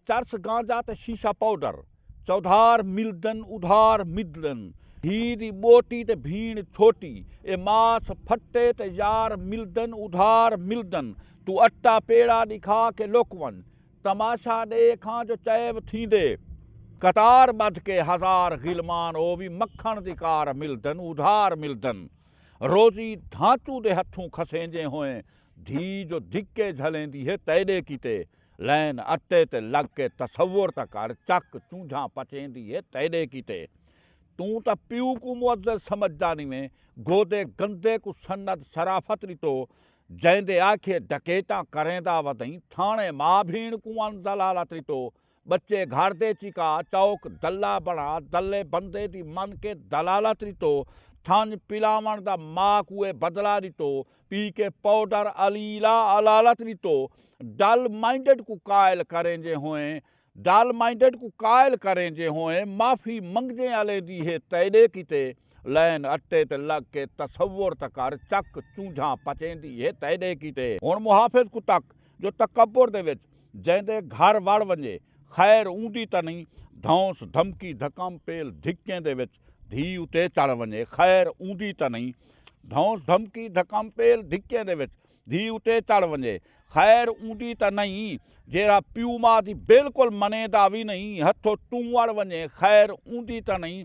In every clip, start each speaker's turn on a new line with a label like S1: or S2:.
S1: चरस गांजा ते शीशा पाउडर चौधार मिलदन उधार मिलदन धी दी बोटी ते भीण छोटी ए मास फटे ते यार मिलदन उधार मिलदन तू अट्टा पेड़ा दिखा के लोकवन तमाशा दे खां जो चैब थींदे कतार बध के हजार गिलमान ओ भी मक्खण दी कार मिलदन उधार मिलदन रोजी धांचू दे हथों खसेंजे होए धी जो धिक्के झलेंदी है तैदे कीते लैन अट्टे ते लग के तसव्वुर त कर चक चूझा पचेंदी है तैदे कीते तू त प्यू को मुअज्जज समझदानी में गोदे गंदे को सन्नत शराफत रितो जैंदे आखे डकेटा करेंदा वदई थाने मां भीण को अन दलालत रितो बच्चे घर दे चिका चौक दल्ला बना दल्ले बंदे दी मन के दलालत रितो थान पिलावण दा मां कुए बदला रितो पी के पाउडर अलीला अलालत रितो डल माइंडेड को कायल करेंजे होए डल माइंडेड को कायल करेंजे होए माफी मंगजे आले दी है तैदे कीते लैन अट्टे ते लग के तसव्वुर त कर चक चूझा पचेंदी है तैदे कीते हुण मुहाफिज को तक जो तकब्बुर दे विच जैंदे घर वड़ वंजे खैर ऊंदी त नहीं धौंस धमकी धकम पेल धिक्कें दे विच धी उते चढ़ वंजे खैर ऊंदी त नहीं धौंस धमकी धकम पेल धिक्कें दे विच धी उते चढ़ वंजे खैर ऊंदी त नहीं जेड़ा प्यू मां दी बिल्कुल मनेदा भी नहीं हथों टू वड़ वंजे खैर ऊंदी त नहीं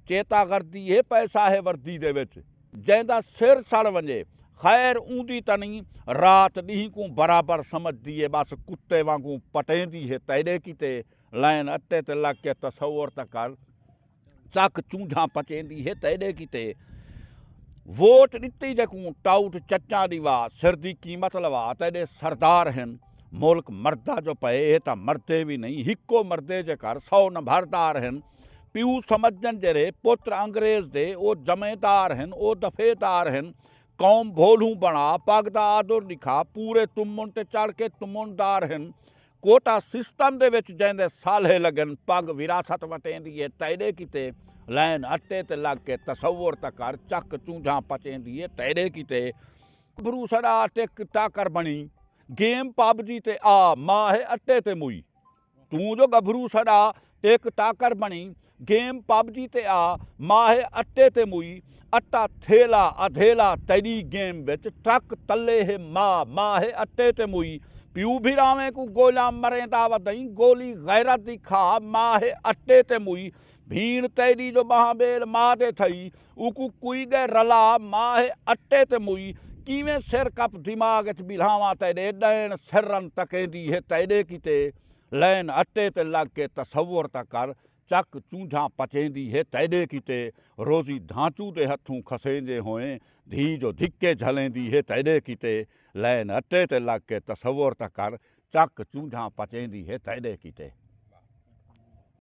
S1: चेता करदी है पैसा है वर्दी दे विच जैंदा सिर सड़ वंजे खैर ऊंदी त नहीं रात ॾींहं को बराबर समझदी है बस कुत्ते वांगू पटेंदी है तैदे कीते लैन अट्टे ते लग के तसव्वुर त कर चक चूझा पचेंदी है तैदे कीते वोट ॾिती जेकूं टाउट चचा ॾीवा सिर दी कीमत लवा तैदे सरदार हन मुल्क मर्दा जो पए त मरदे भी नहीं हिको मर्दे जे कर 100 नंबरदार हन प्यू समझन जरे पुत्र अंग्रेज दे ओ जमेदार हन ओ दफेदार हन कौम भोलू बना पगदा आदुर दिखा पूरे तुमुन ते चढ़ के तुमुनदार हन कोटा सिस्टम दे विच जैंदे साले लगन पग विरासत वटेंदी है तैदे कीते लैन अट्टे ते लग के तसव्वुर त कर चक चूझा पचेंदी है तैदे कीते गभरू सड़ा टिक टाकर बनी गेम पबजी ते आ मां है अट्टे ते मुई तू जो गभरू सड़ा टिक टाकर बनी गेम पबजी ते आ मां है अट्टे ते मुई अट्टा थेला अधेला तेरी गेम बिच ट्रक तले है मां है अट्टे ते मुई प्यू भिरावे को गोला मरेंदा वदई गोली गैरत दी खा मां है अट्टे ते मुई भीण तेरी जो महाबेल मां दे थई उकू कुई गए रला मां है अट्टे ते मुई किवें सिर कप दिमाग च बिल्हावा तेरे ॾैण सिरन तकेंदी है तैदे कीते लैन अट्टे ते लग के तसव्वुर त कर चक चूझा पचेंदी है तैदे कीते रोजी धांचू दे हथों खसेंजे होए धी जो धिक्के झलेंदी है तैदे कीते लैन अट्टे ते लग के तसव्वुर त कर चक चूझा पचेंदी है तैदे कीते।